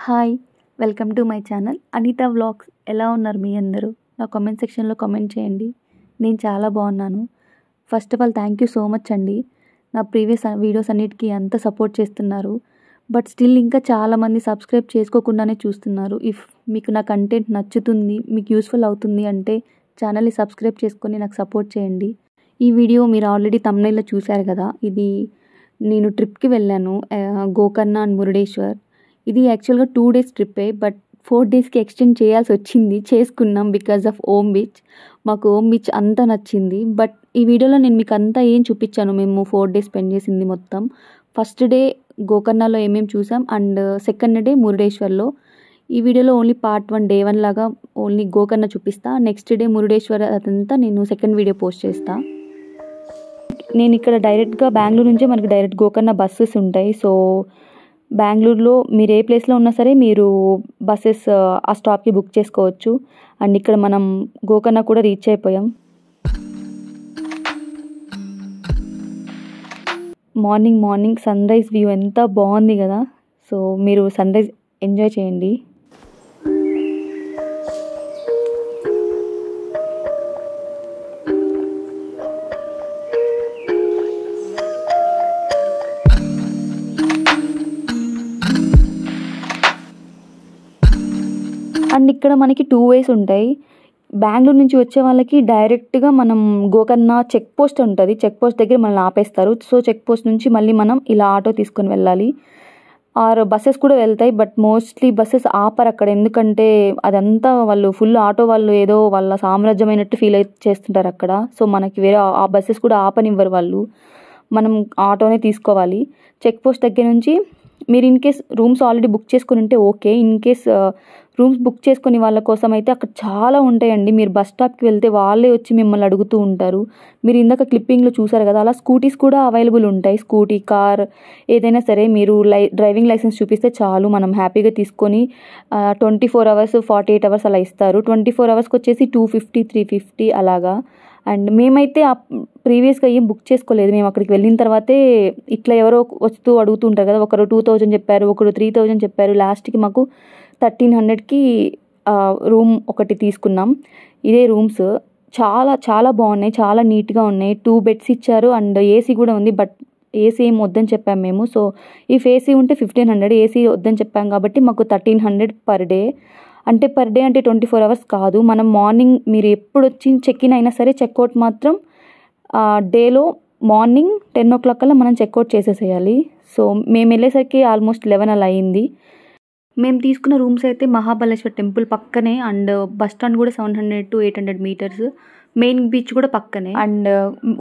Hi, welcome to my channel Anitha vlogs. ఎలా ఉన్నారు మీ అందరూ? నా కామెంట్ సెక్షన్లో కామెంట్ చేయండి. నేను చాలా బాగున్నాను. First of all thank you so much అండి. నా ప్రీవియస్ వీడియోస్ అన్నిటికీ అంత సపోర్ట్ చేస్తున్నారు. బట్ స్టిల్ ఇంకా చాలామంది సబ్స్క్రైబ్ చేసుకోకుండానే చూస్తున్నారు. ఇఫ్ మీకు నా కంటెంట్ నచ్చుతుంది, మీకు యూస్ఫుల్ అవుతుంది అంటే ఛానల్ని సబ్స్క్రైబ్ చేసుకొని నాకు సపోర్ట్ చేయండి. ఈ వీడియో మీరు ఆల్రెడీ థంబ్నెయిల్లో చూశారు కదా. ఇది నేను ట్రిప్కి వెళ్ళాను, గోకర్ణ అండ్ మురుడేశ్వర్. ఇది యాక్చువల్గా 2 days ట్రిప్పే, బట్ 4 daysకి ఎక్స్టెండ్ చేయాల్సి వచ్చింది. చేసుకున్నాం బికాజ్ ఆఫ్ ఓమ్ బీచ్. మాకు ఓమ్ బీచ్ అంతా నచ్చింది. బట్ ఈ వీడియోలో నేను మీకు అంతా ఏం చూపించాను. మేము 4 days స్పెండ్ చేసింది మొత్తం. ఫస్ట్ డే గోకర్ణలో ఏమేమి చూసాం అండ్ సెకండ్ డే మురుడేశ్వర్లో. ఈ వీడియోలో ఓన్లీ పార్ట్ 1 day 1 లాగా ఓన్లీ గోకర్ణ చూపిస్తా. నెక్స్ట్ డే మురుడేశ్వర్ అదంతా నేను సెకండ్ వీడియో పోస్ట్ చేస్తా. నేను ఇక్కడ డైరెక్ట్గా బెంగళూరు నుంచే మనకి డైరెక్ట్ గోకర్ణ బస్సెస్ ఉంటాయి. సో బెంగళూరులో మీరు ఏ ప్లేస్లో ఉన్నా సరే మీరు బస్సెస్ ఆ స్టాప్కి బుక్ చేసుకోవచ్చు. అండ్ ఇక్కడ మనం గోకర్ణ కూడా రీచ్ అయిపోయాం. మార్నింగ్ సన్ రైజ్ వ్యూ ఎంత బాగుంది కదా. సో మీరు సన్ రైజ్ ఎంజాయ్ చేయండి. అండ్ ఇక్కడ మనకి 2 ways ఉంటాయి. బెంగళూరు నుంచి వచ్చే వాళ్ళకి డైరెక్ట్గా మనం గోకర్ణ చెక్ పోస్ట్ ఉంటుంది. చెక్ పోస్ట్ దగ్గర మనల్ని ఆపేస్తారు. సో చెక్ పోస్ట్ నుంచి మళ్ళీ మనం ఇలా ఆటో తీసుకొని వెళ్ళాలి. ఆర్ బస్సెస్ కూడా వెళ్తాయి, బట్ మోస్ట్లీ బస్సెస్ ఆపరు అక్కడ. ఎందుకంటే అదంతా వాళ్ళు ఫుల్ ఆటో వాళ్ళు ఏదో వాళ్ళ సామ్రాజ్యమైనట్టు ఫీల్ చేస్తుంటారు అక్కడ. సో మనకి వేరే ఆ బస్సెస్ కూడా ఆపనివ్వరు వాళ్ళు. మనం ఆటోనే తీసుకోవాలి. చెక్ పోస్ట్ దగ్గర నుంచి మీరు in case rooms already book చేసుకుని ఉంటే okay. In case rooms book చేసుకుని వాళ్ళ కోసం అయితే అక్కడ చాలా ఉంటాయండి. మీరు బస్ స్టాప్కి వెళ్తే వాళ్ళే వచ్చి మిమ్మల్ని అడుగుతూ ఉంటారు. మీరు ఇందాక క్లిప్పింగ్లో చూసారు కదా, అలా స్కూటీస్ కూడా అవైలబుల్ ఉంటాయి. స్కూటీ, కార్ ఏదైనా సరే మీరు డ్రైవింగ్ లైసెన్స్ చూపిస్తే చాలు, మనం హ్యాపీగా తీసుకొని 24 hours 48 hours అలా ఇస్తారు. 24 hours వచ్చేసి 250 350 అలాగా. అండ్ మేమైతే ప్రీవియస్గా ఏం బుక్ చేసుకోలేదు. మేము అక్కడికి వెళ్ళిన తర్వాతే ఇట్లా ఎవరో వస్తూ అడుగుతూ ఉంటారు కదా. ఒకరు 2000 చెప్పారు, ఒకరు 3000 చెప్పారు. లాస్ట్కి మాకు 1300కి రూమ్ ఒకటి తీసుకున్నాం. ఇదే రూమ్స్ చాలా చాలా బాగున్నాయి, చాలా నీట్గా ఉన్నాయి. 2 beds ఇచ్చారు అండ్ ఏసీ కూడా ఉంది. బట్ ఏసీ ఏం వద్దని చెప్పాము మేము. సో ఇఫ్ ఏసీ ఉంటే 1500, ఏసీ వద్దని చెప్పాం కాబట్టి మాకు 1300 per day. అంటే పర్ డే అంటే 24 hours కాదు. మనం మార్నింగ్ మీరు ఎప్పుడు వచ్చి చెక్ ఇన్ అయినా సరే చెక్అవుట్ మాత్రం డేలో మార్నింగ్ 10 o'clock కల్లా మనం చెక్అవుట్ చేసేసేయాలి. సో మేము వెళ్ళేసరికి ఆల్మోస్ట్ 11 అలా అయింది. మేము తీసుకున్న రూమ్స్ అయితే మహాబలేశ్వర్ టెంపుల్ పక్కనే అండ్ బస్ స్టాండ్ కూడా 700 to 800 meters. మెయిన్ బీచ్ కూడా పక్కనే అండ్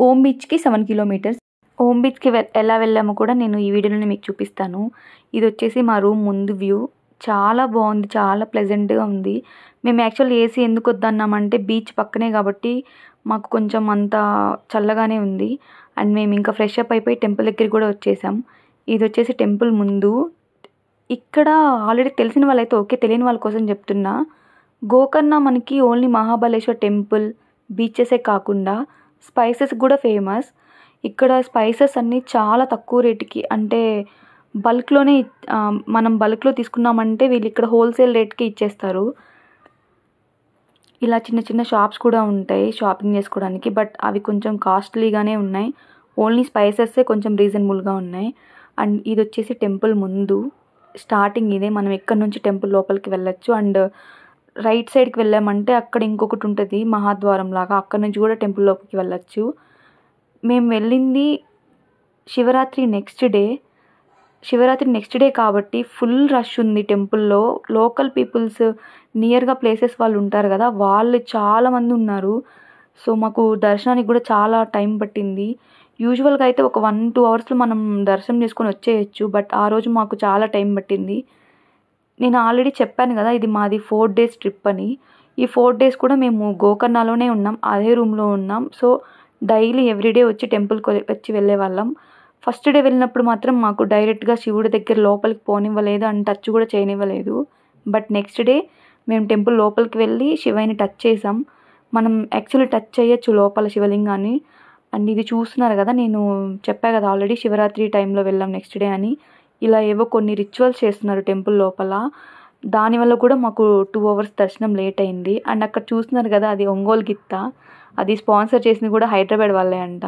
ఓమ్ బీచ్కి 7 kilometers. ఓమ్ బీచ్కి ఎలా వెళ్ళామో కూడా నేను ఈ వీడియోలోనే మీకు చూపిస్తాను. ఇది వచ్చేసి మా రూమ్ ముందు వ్యూ. చాలా బాగుంది, చాలా ప్లెజెంట్గా ఉంది. మేము యాక్చువల్లీ ఏసీ ఎందుకు వద్దన్నామంటే బీచ్ పక్కనే కాబట్టి మాకు కొంచెం అంత చల్లగానే ఉంది. అండ్ మేము ఇంకా ఫ్రెష్ అప్ అయిపోయి టెంపుల్ దగ్గరికి కూడా వచ్చేసాం. ఇది వచ్చేసి టెంపుల్ ముందు. ఇక్కడ ఆల్రెడీ తెలిసిన వాళ్ళైతే ఓకే, తెలియని వాళ్ళ కోసం చెప్తున్నా. గోకర్ణ మనకి ఓన్లీ మహాబలేశ్వర్ టెంపుల్, బీచెసే కాకుండా స్పైసెస్ కూడా ఫేమస్. ఇక్కడ స్పైసెస్ అన్నీ చాలా తక్కువ రేటుకి, అంటే బల్క్లోనే మనం బల్క్లో తీసుకున్నామంటే వీళ్ళు ఇక్కడ హోల్సేల్ రేట్కి ఇచ్చేస్తారు. ఇలా చిన్న చిన్న షాప్స్ కూడా ఉంటాయి షాపింగ్ చేసుకోవడానికి, బట్ అవి కొంచెం కాస్ట్లీగానే ఉన్నాయి. ఓన్లీ స్పైసెస్సే కొంచెం రీజనబుల్గా ఉన్నాయి. అండ్ ఇది వచ్చేసి టెంపుల్ ముందు స్టార్టింగ్ ఇదే. మనం ఎక్కడి నుంచి టెంపుల్ లోపలికి వెళ్ళొచ్చు. అండ్ రైట్ సైడ్కి వెళ్ళామంటే అక్కడ ఇంకొకటి ఉంటుంది మహాద్వారం లాగా, అక్కడ నుంచి కూడా టెంపుల్ లోపలికి వెళ్ళొచ్చు. మేము వెళ్ళింది Shivaratri next day. Shivaratri next day కాబట్టి ఫుల్ రష్ ఉంది టెంపుల్లో. లోకల్ పీపుల్స్ నియర్గా ప్లేసెస్ వాళ్ళు ఉంటారు కదా, వాళ్ళు చాలామంది ఉన్నారు. సో మాకు దర్శనానికి కూడా చాలా టైం పట్టింది. యూజువల్గా అయితే ఒక 1-2 అవర్స్లో మనం దర్శనం చేసుకొని వచ్చేయచ్చు. బట్ ఆ రోజు మాకు చాలా టైం పట్టింది. నేను ఆల్రెడీ చెప్పాను కదా, ఇది మాది 4 days ట్రిప్ అని. ఈ 4 days కూడా మేము గోకర్ణలోనే ఉన్నాం, అదే రూమ్లో ఉన్నాం. సో డైలీ ఎవ్రీడే వచ్చి టెంపుల్కి వచ్చి వెళ్ళే వాళ్ళం. ఫస్ట్ డే వెళ్ళినప్పుడు మాత్రం మాకు డైరెక్ట్గా శివుడి దగ్గర లోపలికి పోనివ్వలేదు అండ్ టచ్ కూడా చేయనివ్వలేదు. బట్ నెక్స్ట్ డే మేము టెంపుల్ లోపలికి వెళ్ళి శివయ్యని టచ్ చేసాం. మనం యాక్చువల్లీ టచ్ చేయొచ్చు లోపల శివలింగాన్ని. అండ్ ఇది చూస్తున్నారు కదా, నేను చెప్పా కదా ఆల్రెడీ శివరాత్రి టైంలో వెళ్ళాం నెక్స్ట్ డే అని. ఇలా ఏవో కొన్ని రిచువల్స్ చేస్తున్నారు టెంపుల్ లోపల. దానివల్ల కూడా మాకు 2 hours దర్శనం లేట్ అయింది. అండ్ అక్కడ చూస్తున్నారు కదా, అది ఒంగోలు గిత్త. అది స్పాన్సర్ చేసింది కూడా హైదరాబాద్ వాళ్ళే అంట.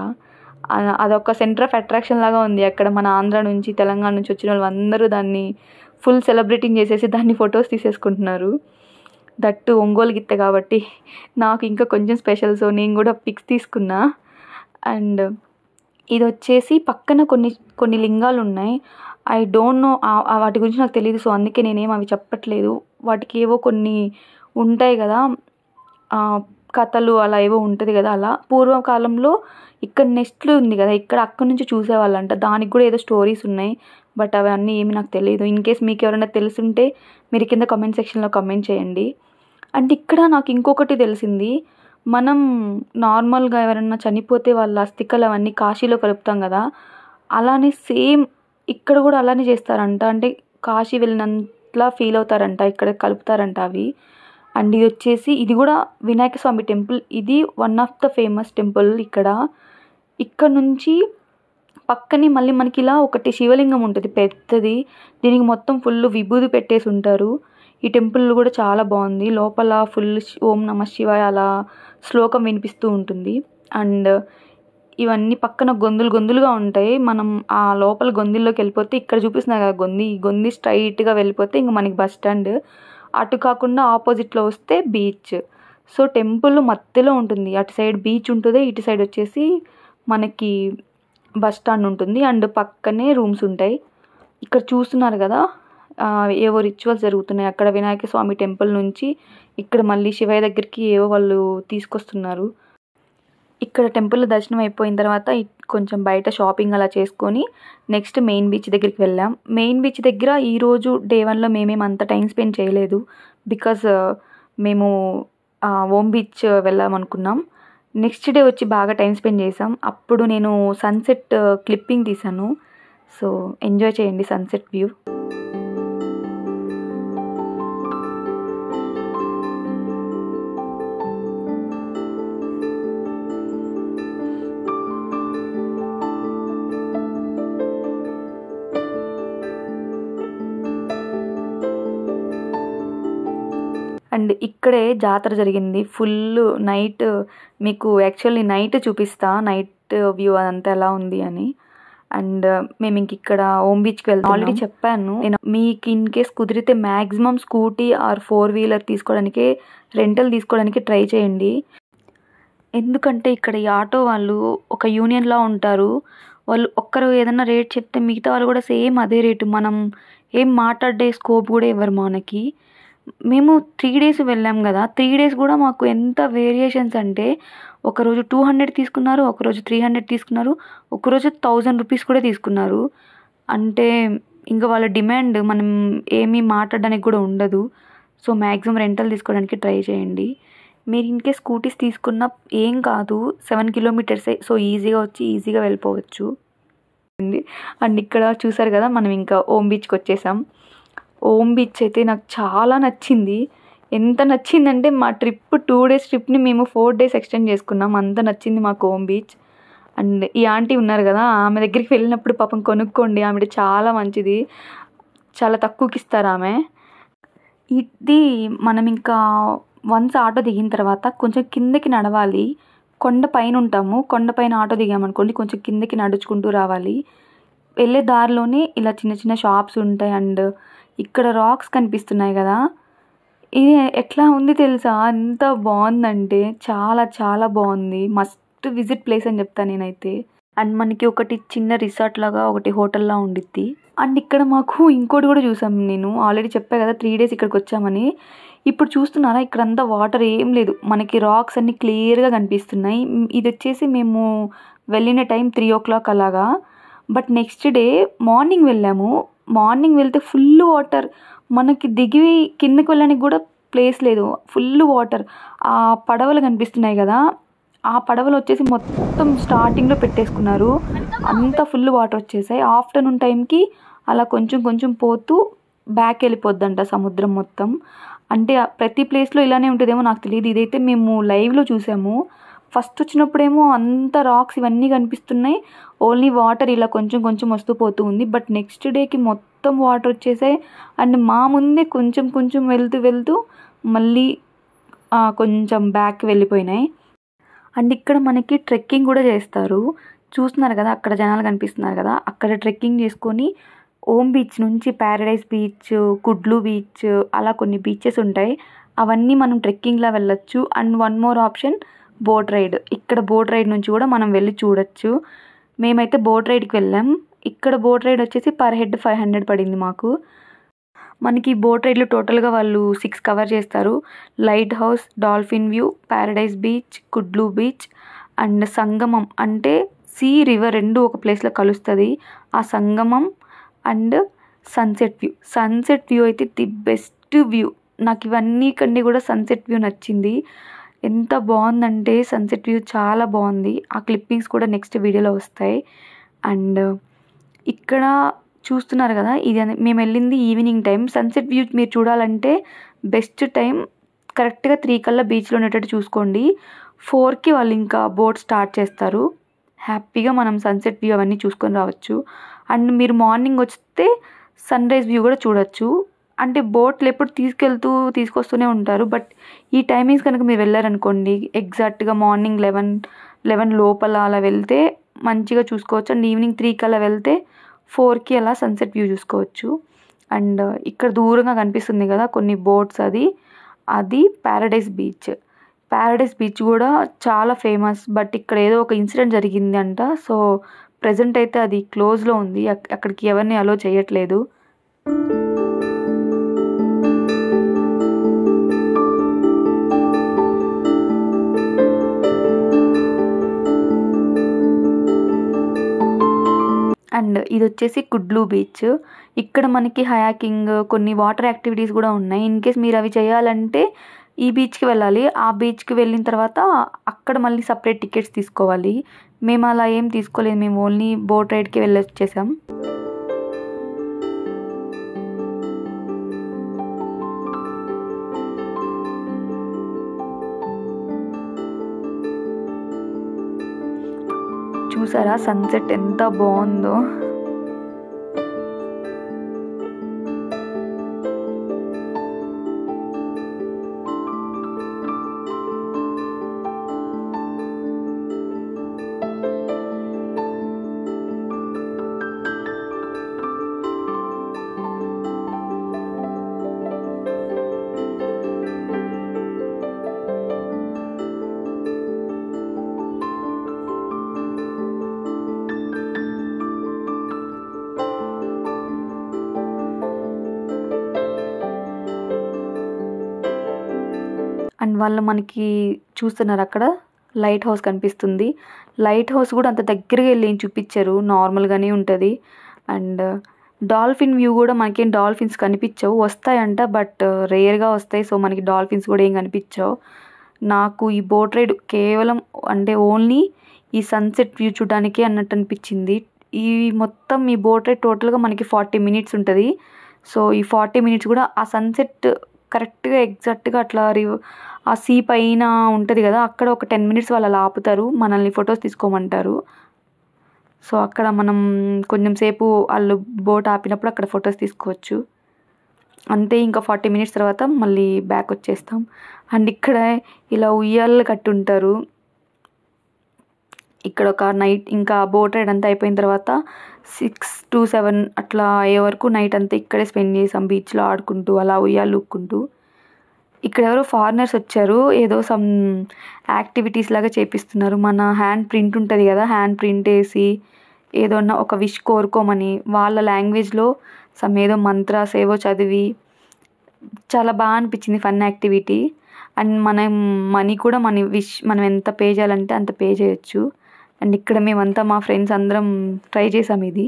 అదొక సెంటర్ ఆఫ్ అట్రాక్షన్ లాగా ఉంది. అక్కడ మన ఆంధ్ర నుంచి తెలంగాణ నుంచి వచ్చిన వాళ్ళు అందరూ దాన్ని ఫుల్ సెలబ్రేటింగ్ చేసేసి దాన్ని ఫొటోస్ తీసేసుకుంటున్నారు. దట్టు ఒంగోలు గిత్త కాబట్టి నాకు ఇంకా కొంచెం స్పెషల్. సో నేను కూడా పిక్స్ తీసుకున్నా. అండ్ ఇది వచ్చేసి పక్కన కొన్ని లింగాలు ఉన్నాయి. ఐ డోంట్ నో, వాటి గురించి నాకు తెలియదు. సో అందుకే నేనేం అవి చెప్పట్లేదు. వాటికి ఏవో కొన్ని ఉంటాయి కదా, కథలు అలా ఏవో ఉంటుంది కదా. అలా పూర్వకాలంలో ఇక్కడ నెస్ట్లు ఉంది కదా, ఇక్కడ అక్కడి నుంచి చూసేవాళ్ళంట. దానికి కూడా ఏదో స్టోరీస్ ఉన్నాయి. బట్ అవన్నీ ఏమి నాకు తెలియదు. ఇన్ కేస్ మీకు ఎవరైనా తెలుసుంటే మీరు కింద కామెంట్ సెక్షన్లో కామెంట్ చేయండి. అండ్ ఇక్కడ నాకు ఇంకొకటి తెలిసింది. మనం నార్మల్గా ఎవరైనా చనిపోతే వాళ్ళ అస్థికలు అవన్నీ కాశీలో కలుపుతాం కదా, అలానే సేమ్ ఇక్కడ కూడా అలానే చేస్తారంట. అంటే కాశీ వెళ్ళినంతలా ఫీల్ అవుతారంట, ఇక్కడ కలుపుతారంట అవి. అండ్ ఇది వచ్చేసి ఇది కూడా వినాయక స్వామి టెంపుల్. ఇది one of the famous temple ఇక్కడ నుంచి పక్కనే మళ్ళీ మనకి ఇలా ఒకటి శివలింగం ఉంటుంది పెద్దది. దీనికి మొత్తం ఫుల్ విభూది పెట్టేసి ఉంటారు. ఈ టెంపుల్ కూడా చాలా బాగుంది. లోపల ఫుల్ ఓం నమ శివాయ అలా శ్లోకం వినిపిస్తూ ఉంటుంది. అండ్ ఇవన్నీ పక్కన గొంతులుగా ఉంటాయి. మనం ఆ లోపల గొంతుల్లోకి వెళ్ళిపోతే ఇక్కడ చూపిస్తున్నారు కదా గొంది స్ట్రైట్గా వెళ్ళిపోతే ఇంక మనకి బస్ స్టాండ్. అటు కాకుండా ఆపోజిట్లో వస్తే బీచ్. సో టెంపుల్ మధ్యలో ఉంటుంది. అటు సైడ్ బీచ్ ఉంటుంది, ఇటు సైడ్ వచ్చేసి మనకి బస్ స్టాండ్ ఉంటుంది. అండ్ పక్కనే రూమ్స్ ఉంటాయి. ఇక్కడ చూస్తున్నారు కదా, ఏవో రిచువల్స్ జరుగుతున్నాయి అక్కడ. వినాయక స్వామి టెంపుల్ నుంచి ఇక్కడ మళ్ళీ శివయ్య దగ్గరికి ఏవో వాళ్ళు తీసుకొస్తున్నారు. ఇక్కడ టెంపుల్ దర్శనం అయిపోయిన తర్వాత కొంచెం బయట షాపింగ్ అలా చేసుకొని నెక్స్ట్ మెయిన్ బీచ్ దగ్గరికి వెళ్ళాం. మెయిన్ బీచ్ దగ్గర ఈరోజు డే 1లో మేమేం అంత టైం స్పెండ్ చేయలేదు. బికాజ్ మేము ఓమ్ బీచ్ వెళ్ళామనుకున్నాం. నెక్స్ట్ డే వచ్చి బాగా టైం స్పెండ్ చేసాం. అప్పుడు నేను సన్సెట్ క్లిప్పింగ్ తీసాను. సో ఎంజాయ్ చేయండి సన్సెట్ వ్యూ. అండ్ ఇక్కడే జాతర జరిగింది ఫుల్ నైట్. మీకు యాక్చువల్లీ నైట్ చూపిస్తా, నైట్ వ్యూ అదంతా ఎలా ఉంది అని. అండ్ మేము ఇంక ఇక్కడ ఓమ్ బీచ్కి వెళ్తాం. ఆల్రెడీ చెప్పాను నేను, మీకు ఇన్ కేస్ కుదిరితే మ్యాక్సిమం స్కూటీ ఆర్ 4-wheeler తీసుకోవడానికి, రెంటల్ తీసుకోవడానికి ట్రై చేయండి. ఎందుకంటే ఇక్కడ ఈ ఆటో వాళ్ళు ఒక యూనియన్లా ఉంటారు. వాళ్ళు ఒక్కరు ఏదైనా రేట్ చెప్తే మిగతా వాళ్ళు కూడా సేమ్ అదే రేటు. మనం ఏం మాట్లాడే స్కోప్ కూడా ఇవ్వరు మనకి. మేము 3 days వెళ్ళాం కదా, 3 days కూడా మాకు ఎంత వేరియేషన్స్ అంటే ఒకరోజు 200 తీసుకున్నారు, ఒకరోజు 300 తీసుకున్నారు, ఒకరోజు 1000 రూపీస్ కూడా తీసుకున్నారు. అంటే ఇంకా వాళ్ళ డిమాండ్ మనం ఏమీ మాట్లాడడానికి కూడా ఉండదు. సో మ్యాక్సిమం రెంటల్ తీసుకోవడానికి ట్రై చేయండి. మీరు ఇన్కేస్ స్కూటీస్ తీసుకున్న ఏం కాదు, 7 kilometers. సో ఈజీగా వచ్చి ఈజీగా వెళ్ళిపోవచ్చు. అండ్ ఇక్కడ చూసారు కదా, మనం ఇంకా ఓమ్ బీచ్కి వచ్చేసాం. ఓమ్ బీచ్ అయితే నాకు చాలా నచ్చింది. ఎంత నచ్చిందంటే మా ట్రిప్ 2 days ట్రిప్ని మేము 4 days ఎక్స్టెండ్ చేసుకున్నాం. అంత నచ్చింది మాకు ఓమ్ బీచ్. అండ్ ఈ ఆంటీ ఉన్నారు కదా, ఆమె దగ్గరికి వెళ్ళినప్పుడు పాపం కొనుక్కోండి, ఆమె చాలా మంచిది, చాలా తక్కువకి ఇస్తారు ఆమె. ఇది మనం ఇంకా వన్స్ ఆటో దిగిన తర్వాత కొంచెం కిందకి నడవాలి. కొండ పైన ఉంటాము, కొండపైన ఆటో దిగామనుకోండి కొంచెం కిందకి నడుచుకుంటూ రావాలి. వెళ్ళే దారిలోనే ఇలా చిన్న చిన్న షాప్స్ ఉంటాయి. అండ్ ఇక్కడ రాక్స్ కనిపిస్తున్నాయి కదా, ఇది ఎట్లా ఉంది తెలుసా, ఎంత బాగుందంటే చాలా చాలా బాగుంది. మస్ట్ విజిట్ ప్లేస్ అని చెప్తాను నేనైతే. అండ్ మనకి ఒకటి చిన్న రిసార్ట్ లాగా ఒకటి హోటల్లా ఉండిద్ది. అండ్ ఇక్కడ మాకు ఇంకోటి కూడా చూసాం. నేను ఆల్రెడీ చెప్పా కదా 3 డేస్ ఇక్కడికి వచ్చామని. ఇప్పుడు చూస్తున్నారా ఇక్కడంతా వాటర్ ఏం లేదు, మనకి రాక్స్ అన్నీ క్లియర్గా కనిపిస్తున్నాయి. ఇది వచ్చేసి మేము వెళ్ళిన టైం 3 o'clock అలాగా. బట్ నెక్స్ట్ డే మార్నింగ్ వెళ్ళాము. మార్నింగ్ వెళ్తే ఫుల్ వాటర్, మనకి దిగి కిందకి వెళ్ళడానికి కూడా ప్లేస్ లేదు, ఫుల్ వాటర్. ఆ పడవలు కనిపిస్తున్నాయి కదా, ఆ పడవలు వచ్చేసి మొత్తం స్టార్టింగ్లో పెట్టేసుకున్నారు, అంతా ఫుల్ వాటర్ వచ్చేసాయి. ఆఫ్టర్నూన్ టైంకి అలా కొంచెం కొంచెం పోతూ బ్యాక్ వెళ్ళిపోద్దంట సముద్రం మొత్తం. అంటే ప్రతి ప్లేస్లో ఇలానే ఉంటుందేమో నాకు తెలియదు, ఇదైతే మేము లైవ్లో చూసాము. ఫస్ట్ వచ్చినప్పుడేమో అంత రాక్స్ ఇవన్నీ కనిపిస్తున్నాయి, ఓన్లీ వాటర్ ఇలా కొంచెం కొంచెం వస్తూ పోతూ ఉంది. బట్ నెక్స్ట్ డేకి మొత్తం వాటర్ వచ్చేసాయి. అండ్ మా ముందే కొంచెం కొంచెం వెళ్తూ వెళ్తూ మళ్ళీ కొంచెం బ్యాక్ వెళ్ళిపోయినాయి. అండ్ ఇక్కడ మనకి ట్రెక్కింగ్ కూడా చేస్తారు. చూస్తున్నారు కదా అక్కడ జనాలు కనిపిస్తున్నారు కదా, అక్కడ ట్రెక్కింగ్ చేసుకొని ఓమ్ బీచ్ నుంచి ప్యారడైజ్ బీచ్, కుడ్లు బీచ్, అలా కొన్ని బీచెస్ ఉంటాయి, అవన్నీ మనం ట్రెక్కింగ్లా వెళ్ళొచ్చు. And one more option boat ride. ఇక్కడ బోట్ రైడ్ నుంచి కూడా మనం వెళ్ళి చూడొచ్చు. మేమైతే బోట్ రైడ్కి వెళ్ళాం. ఇక్కడ బోట్ రైడ్ వచ్చేసి పర్ హెడ్ 500 పడింది మాకు. మనకి బోట్ రైడ్లో టోటల్గా వాళ్ళు 6 కవర్ చేస్తారు. Light house, dolphin view, Paradise Beach, Kudle beach and సంగమం, అంటే సీ రివర్ రెండు ఒక ప్లేస్లో కలుస్తుంది, ఆ సంగమం and sunset view. Sunset view అయితే ది బెస్ట్ వ్యూ. నాకు ఇవన్నీ కంటే కూడా సన్సెట్ వ్యూ నచ్చింది. ఎంత బాగుందంటే సన్సెట్ వ్యూ చాలా బాగుంది. ఆ క్లిప్పింగ్స్ కూడా నెక్స్ట్ వీడియోలో వస్తాయి. అండ్ ఇక్కడ చూస్తున్నారు కదా, ఇది మేము వెళ్ళింది ఈవినింగ్ టైం. సన్సెట్ వ్యూ మీరు చూడాలంటే బెస్ట్ టైం కరెక్ట్గా 3 కల్లా బీచ్లో ఉండేటట్టు చూసుకోండి. 4కి వాళ్ళు ఇంకా బోట్ స్టార్ట్ చేస్తారు. హ్యాపీగా మనం సన్సెట్ వ్యూ అవన్నీ చూసుకొని రావచ్చు. అండ్ మీరు మార్నింగ్ వస్తే సన్ రైజ్ వ్యూ కూడా చూడొచ్చు. అంటే బోట్లు ఎప్పుడు తీసుకొస్తూనే ఉంటారు. బట్ ఈ టైమింగ్స్ కనుక మీరు వెళ్ళారనుకోండి, ఎగ్జాక్ట్గా మార్నింగ్ 11 లోపల అలా వెళ్తే మంచిగా చూసుకోవచ్చు. అండ్ ఈవినింగ్ 3 కల్లా వెళ్తే 4కి అలా సన్సెట్ వ్యూ చూసుకోవచ్చు. అండ్ ఇక్కడ దూరంగా కనిపిస్తుంది కదా కొన్ని బోట్స్, అది ప్యారడైజ్ బీచ్. ప్యారడైజ్ బీచ్ కూడా చాలా ఫేమస్. బట్ ఇక్కడ ఏదో ఒక ఇన్సిడెంట్ జరిగింది అంట. సో ప్రజెంట్ అయితే అది క్లోజ్లో ఉంది, అక్కడికి ఎవరిని అలో చేయట్లేదు. అండ్ ఇది వచ్చేసి కుడ్లు బీచ్. ఇక్కడ మనకి హయాకింగ్, కొన్ని వాటర్ యాక్టివిటీస్ కూడా ఉన్నాయి. ఇన్ కేస్ మీరు అవి చేయాలంటే ఈ బీచ్కి వెళ్ళాలి. ఆ బీచ్కి వెళ్ళిన తర్వాత అక్కడ మళ్ళీ సపరేట్ టికెట్స్ తీసుకోవాలి. మేము అలా ఏం తీసుకోలేదు, మేము ఓన్లీ బోట్ రైడ్కి వెళ్ళి వచ్చేసాం. చూసారా సన్సెట్ ఎంత బాగుందో. అండ్ వాళ్ళు మనకి చూస్తున్నారు అక్కడ లైట్ హౌస్ కనిపిస్తుంది. లైట్ హౌస్ కూడా అంత దగ్గరగా వెళ్ళి ఏం చూపించారు, నార్మల్గానే ఉంటుంది. అండ్ డాల్ఫిన్ వ్యూ కూడా మనకేం డాల్ఫిన్స్ కనిపించవు, వస్తాయంట బట్ రేర్గా వస్తాయి. సో మనకి డాల్ఫిన్స్ కూడా ఏం కనిపించవు. నాకు ఈ బోట్ రైడ్ కేవలం అంటే ఓన్లీ ఈ సన్సెట్ వ్యూ చూడడానికే అన్నట్టు అనిపించింది. ఈ మొత్తం ఈ బోట్ రైడ్ టోటల్గా మనకి 40 minutes ఉంటుంది. సో ఈ 40 minutes కూడా ఆ సన్సెట్ కరెక్ట్గా ఎగ్జాక్ట్గా అట్లా ఆ సీ పైన ఉంటుంది కదా, అక్కడ ఒక 10 minutes వాళ్ళు అలా ఆపుతారు, మనల్ని ఫొటోస్ తీసుకోమంటారు. సో అక్కడ మనం కొంచెం సేపు వాళ్ళు బోట్ ఆపినప్పుడు అక్కడ ఫొటోస్ తీసుకోవచ్చు. అంతే, ఇంకా 40 minutes తర్వాత మళ్ళీ బ్యాక్ వచ్చేస్తాం. అండ్ ఇక్కడ ఇలా ఉయ్యాలు కట్టి ఉంటారు. ఇక్కడ ఒక నైట్ ఇంకా బోట్ రైడ్ అంతా అయిపోయిన తర్వాత 6 to 7 అట్లా అయ్యే వరకు నైట్ అంతా ఇక్కడే స్పెండ్ చేసాం, బీచ్లో ఆడుకుంటూ అలా ఉయ్యాలు ఊక్కుంటూ. ఇక్కడ ఎవరో ఫారినర్స్ వచ్చారు, ఏదో సమ్ యాక్టివిటీస్ లాగా చేపిస్తున్నారు. మన హ్యాండ్ ప్రింట్ ఉంటుంది కదా, హ్యాండ్ ప్రింట్ వేసి ఏదన్నా ఒక విష్ కోరుకోమని వాళ్ళ లాంగ్వేజ్లో ఏదో మంత్రాస్ ఏవో చదివి చాలా బాగా అనిపించింది. Fun activity. అండ్ మనం మనీ కూడా మనం ఎంత పే చేయాలంటే అంత పే చేయొచ్చు. అండ్ ఇక్కడ మేమంతా మా ఫ్రెండ్స్ అందరం ట్రై చేసాం ఇది.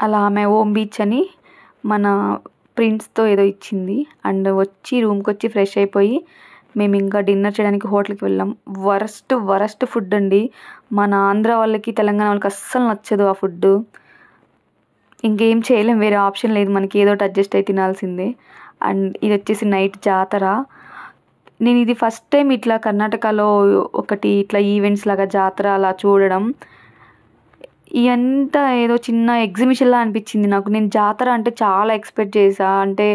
అలా ఆమె ఓమ్ బీచ్ అని మన ప్రిన్స్తో ఏదో ఇచ్చింది. అండ్ వచ్చి రూమ్కి వచ్చి ఫ్రెష్ అయిపోయి మేము ఇంకా డిన్నర్ చేయడానికి హోటల్కి వెళ్ళాం. వరస్ట్ ఫుడ్ అండి. మన ఆంధ్ర వాళ్ళకి తెలంగాణ వాళ్ళకి అస్సలు నచ్చదు ఆ ఫుడ్. ఇంకేం చేయలేం, వేరే ఆప్షన్ లేదు, మనకి ఏదో ఒకటి అడ్జస్ట్ అయి తినాల్సిందే. అండ్ ఇది వచ్చేసి నైట్ జాతర. నేను ఇది ఫస్ట్ టైం ఇట్లా కర్ణాటకలో ఒకటి ఇట్లా ఈవెంట్స్ లాగా జాతర అలా చూడడం. ఇదంతా ఏదో చిన్న ఎగ్జిబిషన్లా అనిపించింది నాకు. నేను జాతర అంటే చాలా ఎక్స్పెక్ట్ చేసా. అంటే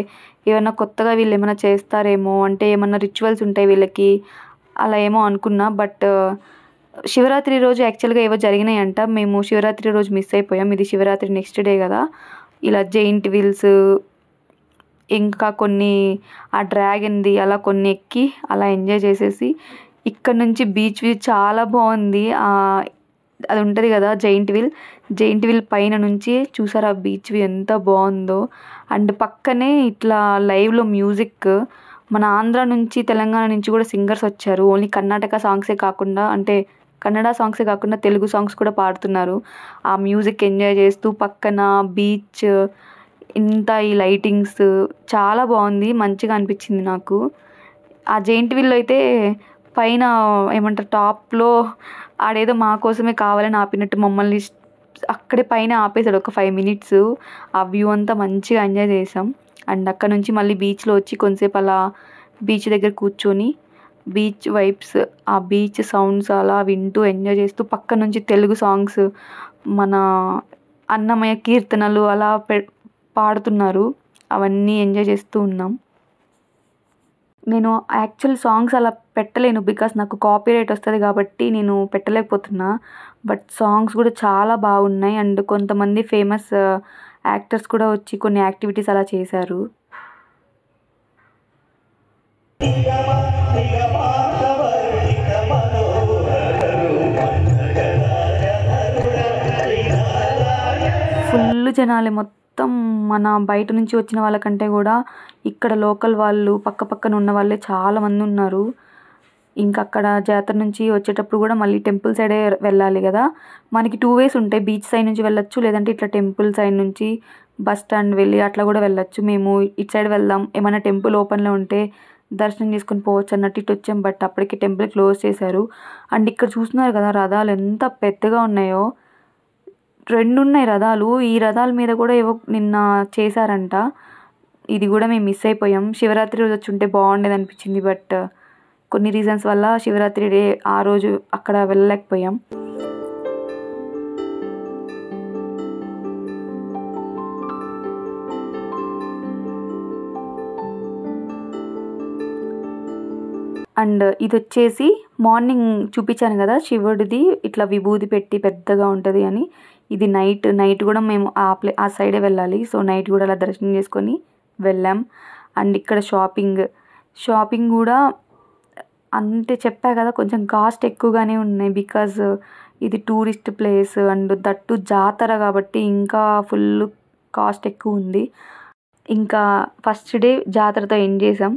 ఏమన్నా కొత్తగా వీళ్ళు ఏమైనా చేస్తారేమో, అంటే ఏమన్నా రిచువల్స్ ఉంటాయి వీళ్ళకి, అలా ఏమో అనుకున్నా. బట్ శివరాత్రి రోజు యాక్చువల్గా ఏవో జరిగినాయంట. మేము శివరాత్రి రోజు మిస్ అయిపోయాం. ఇది శివరాత్రి నెక్స్ట్ డే కదా. ఇలా జెయింట్ వీల్స్, ఇంకా కొన్ని ఆ డ్రాగన్ది అలా కొన్ని ఎక్కి అలా ఎంజాయ్ చేసేసి ఇక్కడ నుంచి బీచ్ వ్యూ చాలా బాగుంది. అది ఉంటుంది కదా జెయింట్ వీల్ పైన నుంచి చూసారా బీచ్ వ్యూ ఎంత బాగుందో. అండ్ పక్కనే ఇట్లా లైవ్లో మ్యూజిక్, మన ఆంధ్ర నుంచి తెలంగాణ నుంచి కూడా సింగర్స్ వచ్చారు. ఓన్లీ కర్ణాటక సాంగ్సే కాకుండా, అంటే కన్నడ సాంగ్సే కాకుండా తెలుగు సాంగ్స్ కూడా పాడుతున్నారు. ఆ మ్యూజిక్ ఎంజాయ్ చేస్తూ పక్కన బీచ్, ఇంత ఈ లైటింగ్స్ చాలా బాగుంది, మంచిగా అనిపించింది నాకు. ఆ జెయింట్ వీల్లో అయితే పైన ఏమంటారు టాప్లో ఆడేదో మా కోసమే కావాలని ఆపినట్టు మమ్మల్ని అక్కడే పైన ఆపేసాడు ఒక 5 minutes. ఆ వ్యూ అంతా మంచిగా ఎంజాయ్ చేసాం. అండ్ అక్కడ నుంచి మళ్ళీ బీచ్లో వచ్చి కొంతసేపు అలా బీచ్ దగ్గర కూర్చొని బీచ్ వైబ్స్, ఆ బీచ్ సౌండ్స్ అలా వింటూ ఎంజాయ్ చేస్తూ పక్క నుంచి తెలుగు సాంగ్స్, మన అన్నమయ్య కీర్తనలు అలా పాడుతున్నారు. అవన్నీ ఎంజాయ్ చేస్తూ ఉన్నాం. నేను యాక్చువల్ సాంగ్స్ అలా పెట్టలేను, బికాస్ నాకు కాపీరైట్ వస్తుంది కాబట్టి నేను పెట్టలేకపోతున్నా. బట్ సాంగ్స్ కూడా చాలా బాగున్నాయి. అండ్ కొంతమంది ఫేమస్ యాక్టర్స్ కూడా వచ్చి కొన్ని యాక్టివిటీస్ అలా చేశారు. ఫుల్ జనాలే మొత్తం. మన బయట నుంచి వచ్చిన వాళ్ళకంటే కూడా ఇక్కడ లోకల్ వాళ్ళు పక్కన ఉన్న వాళ్ళే చాలామంది ఉన్నారు. ఇంకా అక్కడ జాతర నుంచి వచ్చేటప్పుడు కూడా మళ్ళీ టెంపుల్ సైడే వెళ్ళాలి కదా. మనకి 2 ways ఉంటాయి, బీచ్ సైడ్ నుంచి వెళ్ళొచ్చు, లేదంటే ఇట్లా టెంపుల్ సైడ్ నుంచి బస్ స్టాండ్ వెళ్ళి అట్లా కూడా వెళ్ళొచ్చు. మేము ఇటు సైడ్ వెళ్దాం, ఏమైనా టెంపుల్ ఓపెన్లో ఉంటే దర్శనం చేసుకుని పోవచ్చు అన్నట్టు ఇటు వచ్చాం. బట్ అప్పటికి టెంపుల్ క్లోజ్ చేశారు. అండ్ ఇక్కడ చూస్తున్నారు కదా రథాలు ఎంత పెద్దగా ఉన్నాయో. 2 ఉన్నాయి రథాలు. ఈ రథాల మీద కూడా ఏవో నిన్న చేశారంట. ఇది కూడా మేము మిస్ అయిపోయాం. శివరాత్రి రోజు వచ్చి ఉంటే బాగుండేది అనిపించింది. బట్ కొన్ని రీజన్స్ వల్ల శివరాత్రి డే ఆ రోజు అక్కడ వెళ్ళలేకపోయాం. అండ్ ఇది వచ్చేసి మార్నింగ్ చూపించాను కదా శివుడిది ఇట్లా విభూది పెట్టి పెద్దగా ఉంటుంది అని. ఇది నైట్ కూడా మేము ఆ సైడే వెళ్ళాలి. సో నైట్ కూడా అలా దర్శనం చేసుకొని వెళ్ళాం. అండ్ ఇక్కడ షాపింగ్ కూడా అంటే చెప్పా కదా కొంచెం కాస్ట్ ఎక్కువగానే ఉన్నాయి, బికాజ్ ఇది టూరిస్ట్ ప్లేస్ అండ్ దట్టు జాతర కాబట్టి ఇంకా ఫుల్ కాస్ట్ ఎక్కువ ఉంది. ఇంకా ఫస్ట్ డే జాతరతో ఎండ్ చేసాం.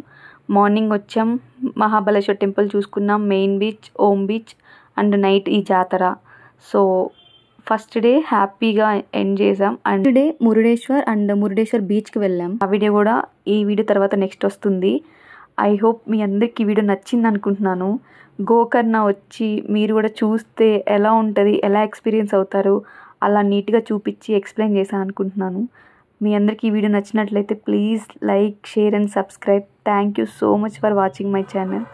మార్నింగ్ వచ్చాం, మహాబలేశ్వర్ టెంపుల్ చూసుకున్నాం, main beach, ohm beach and night ఈ జాతర. సో ఫస్ట్ డే హ్యాపీగా ఎండ్ చేసాం. అండ్ డే మురుడేశ్వర్ బీచ్కి వెళ్ళాం. ఆ వీడియో కూడా ఈ వీడియో తర్వాత నెక్స్ట్ వస్తుంది. ఐ హోప్ మీ అందరికి ఈ వీడియో నచ్చింది అనుకుంటున్నాను. గోకర్ణ వచ్చి మీరు కూడా చూస్తే ఎలా ఉంటుంది, ఎలా ఎక్స్పీరియన్స్ అవుతారు, అలా నీట్గా చూపించి ఎక్స్ప్లెయిన్ చేశాను అనుకుంటున్నాను. మీ అందరికీ ఈ వీడియో నచ్చినట్లయితే please like, share and subscribe. Thank you so much for watching my channel.